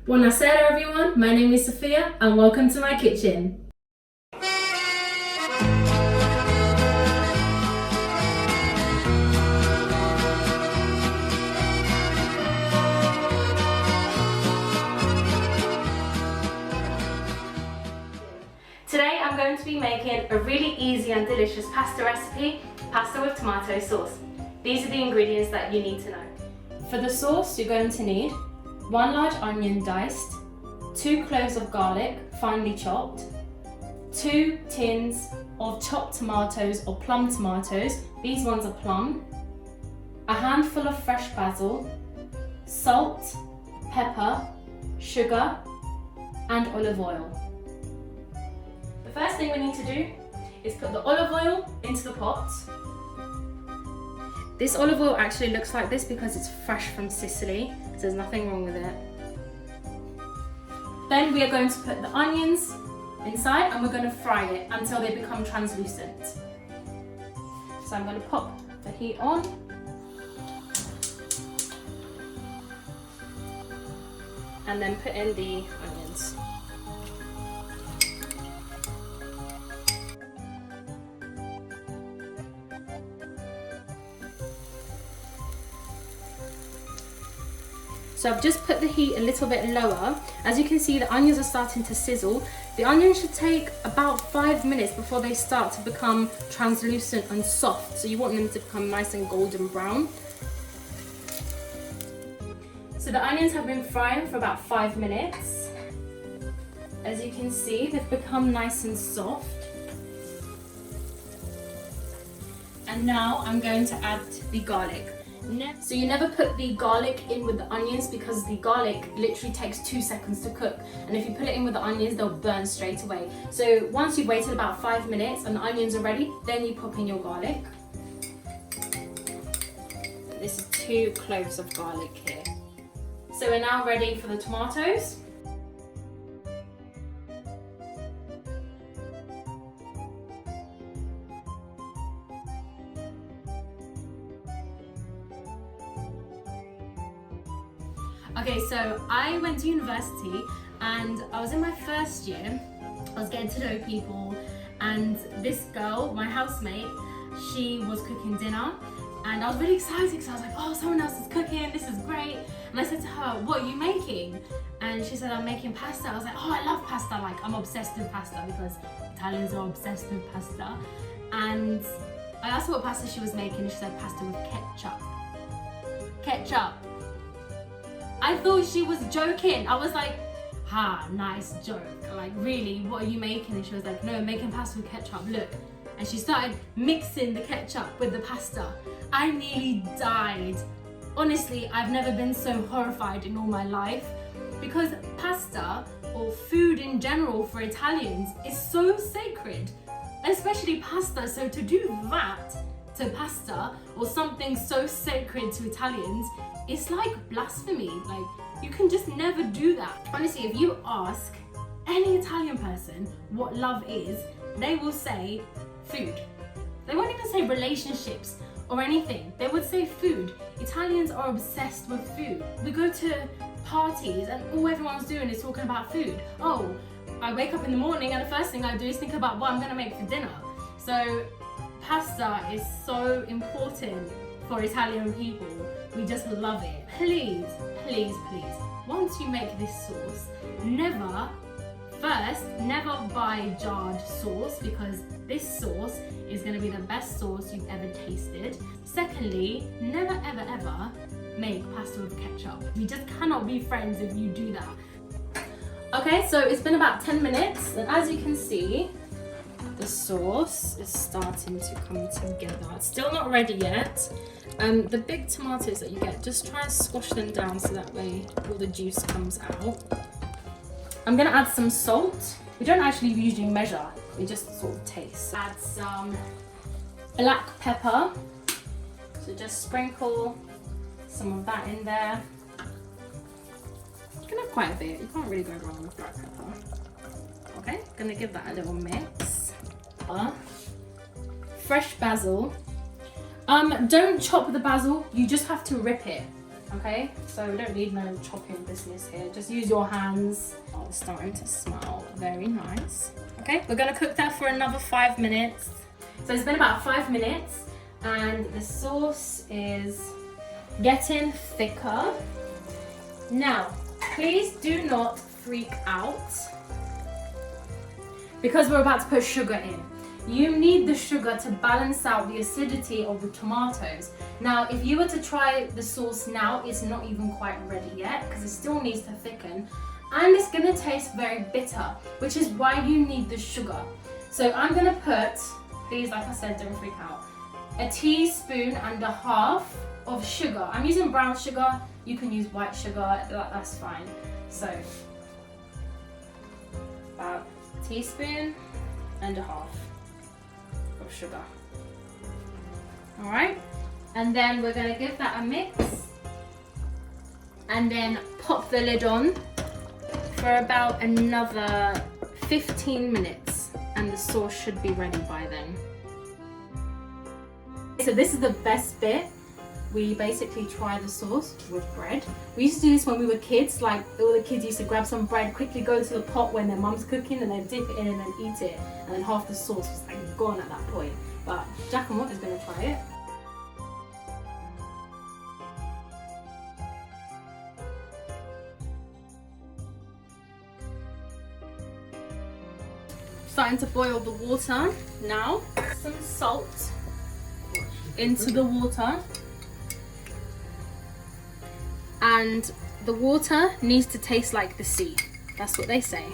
Buonasera everyone, my name is Sofia and welcome to my kitchen. Today I'm going to be making a really easy and delicious pasta recipe, pasta with tomato sauce. These are the ingredients that you need to know. For the sauce you're going to need 1 large onion diced, 2 cloves of garlic finely chopped, 2 tins of chopped tomatoes or plum tomatoes, these ones are plum, a handful of fresh basil, salt, pepper, sugar and olive oil. The first thing we need to do is put the olive oil into the pot. This olive oil actually looks like this because it's fresh from Sicily, so there's nothing wrong with it. Then we are going to put the onions inside and we're going to fry it until they become translucent. So I'm going to pop the heat on. And then put in the onions. So I've just put the heat a little bit lower. As you can see, the onions are starting to sizzle. The onions should take about 5 minutes before they start to become translucent and soft. So you want them to become nice and golden brown. So the onions have been frying for about 5 minutes. As you can see, they've become nice and soft. And now I'm going to add the garlic. So you never put the garlic in with the onions because the garlic literally takes 2 seconds to cook, and if you put it in with the onions they'll burn straight away. So once you've waited about 5 minutes and the onions are ready, then you pop in your garlic. This is 2 cloves of garlic here. So we're now ready for the tomatoes. Okay, so I went to university and I was in my first year. I was getting to know people, and this girl, my housemate, she was cooking dinner and I was really excited because I was like, oh, someone else is cooking, this is great. And I said to her, what are you making? And she said, I'm making pasta. I was like, oh, I love pasta, like I'm obsessed with pasta because Italians are obsessed with pasta. And I asked her what pasta she was making and she said pasta with ketchup. Ketchup. I thought she was joking. I was like, ha, nice joke. Like, really, what are you making? And she was like, no, I'm making pasta with ketchup, look. And she started mixing the ketchup with the pasta. I nearly died. Honestly, I've never been so horrified in all my life because pasta, or food in general for Italians, is so sacred, especially pasta. So to do that to pasta, or something so sacred to Italians, it's like blasphemy. Like, you can just never do that. Honestly, if you ask any Italian person what love is, they will say food. They won't even say relationships or anything. They would say food. Italians are obsessed with food. We go to parties and all everyone's doing is talking about food. Oh, I wake up in the morning and the first thing I do is think about what I'm gonna make for dinner. So pasta is so important for Italian people. We just love it. Please, please, please, once you make this sauce, never buy jarred sauce because this sauce is going to be the best sauce you've ever tasted. Secondly, never ever ever make pasta with ketchup. We just cannot be friends if you do that. Okay, so it's been about 10 minutes and as you can see, the sauce is starting to come together. It's still not ready yet. The big tomatoes that you get, just try and squash them down so that way all the juice comes out. I'm gonna add some salt. We don't actually usually measure, we just sort of taste. Add some black pepper. So just sprinkle some of that in there. You can have quite a bit, you can't really go wrong with black pepper. Okay, gonna give that a little mix. Fresh basil. Don't chop the basil, you just have to rip it. Okay, so we don't need no chopping business here. Just use your hands. Oh, it's starting to smell very nice. Okay, we're gonna cook that for another 5 minutes. So it's been about 5 minutes and the sauce is getting thicker. Now, please do not freak out because we're about to put sugar in. You need the sugar to balance out the acidity of the tomatoes. Now, if you were to try the sauce now, it's not even quite ready yet because it still needs to thicken. And it's gonna taste very bitter, which is why you need the sugar. So I'm gonna put, please, like I said, don't freak out, 1.5 teaspoons of sugar. I'm using brown sugar, you can use white sugar, that's fine. So, about 1.5 teaspoons of sugar. All right, and then we're gonna give that a mix and then pop the lid on for about another 15 minutes and the sauce should be ready by then. So this is the best bit. We basically try the sauce with bread. We used to do this when we were kids, like all the kids used to grab some bread, quickly go to the pot when their mum's cooking and then dip it in and then eat it. And then half the sauce was like gone at that point. But Jack and Watt is gonna try it. Starting to boil the water now. Some salt into the water. And the water needs to taste like the sea. That's what they say.